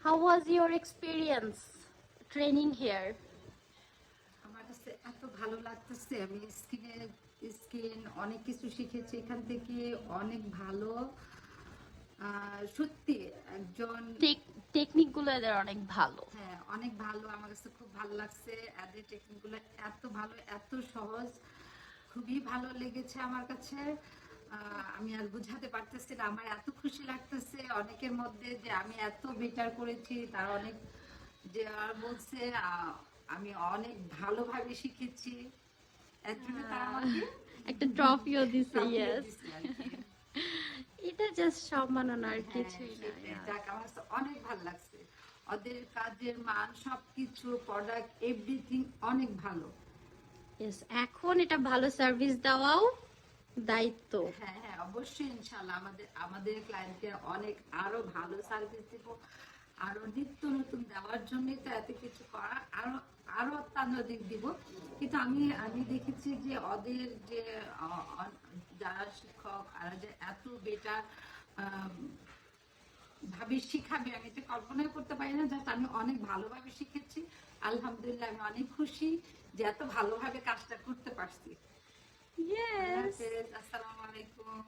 How was your experience training here? আমার কাছে এত ভালো লাগতেছে, আমি স্কিন অনেক কিছু শিখেছি এখান থেকে, অনেক ভালো। সত্যি একজন, টেকনিক গুলো এদের অনেক ভালো। হ্যাঁ অনেক ভালো, আমার কাছে খুব ভালো লাগছে। এদের টেকনিকগুলো এত ভালো, এত সহজ, খুবই ভালো লেগেছে আমার কাছে। আমি আর বুঝাতে পারতেছি না, আমার এত খুশি লাগতেছে অনেকের মধ্যে যে আমি এত বেটার করেছি, তার অনেক যে আর বলছে আমি অনেক ভালোভাবে শিখেছি, এর জন্য তারা আমাকে একটা ট্রফিও দিছে, ট্রফিও ইয়েস। দিছে আর কি। এটা জাস্ট সম্মাননা আর হ্যাঁ কিছুই না। সেটাই, যাক আমার কাছে অনেক ভালো লাগছে। ওদের কাজের মান, সবকিছু, প্রোডাক্ট, এভরিথিং অনেক ভালো। ইয়েস, এখন এটা ভালো সার্ভিস দেওয়াও দায়িত্ব। হ্যাঁ হ্যাঁ অবশ্যই, ইনশাল্লাহ আমাদের আমাদের ক্লায়েন্টকে অনেক আরো ভালো সার্ভিস দিব, আরো নিত্য নতুন দেওয়ার জন্যই তো এত কিছু করা, আরো আরো অত্যাধুনিক দিব। কিন্তু আমি আমি দেখেছি যে ওদের যে যারা শিক্ষক আর যে এত বেটার ভাবে শিখাবে, আমি এটা কল্পনাই করতে পারি না। জাস্ট আমি অনেক ভালোভাবে শিখেছি, আলহামদুলিল্লাহ আমি অনেক খুশি যে এত ভালোভাবে কাজটা করতে পারছি। আল্লাহ ইয়েস। হাফেজ, আসসালামু আলাইকুম।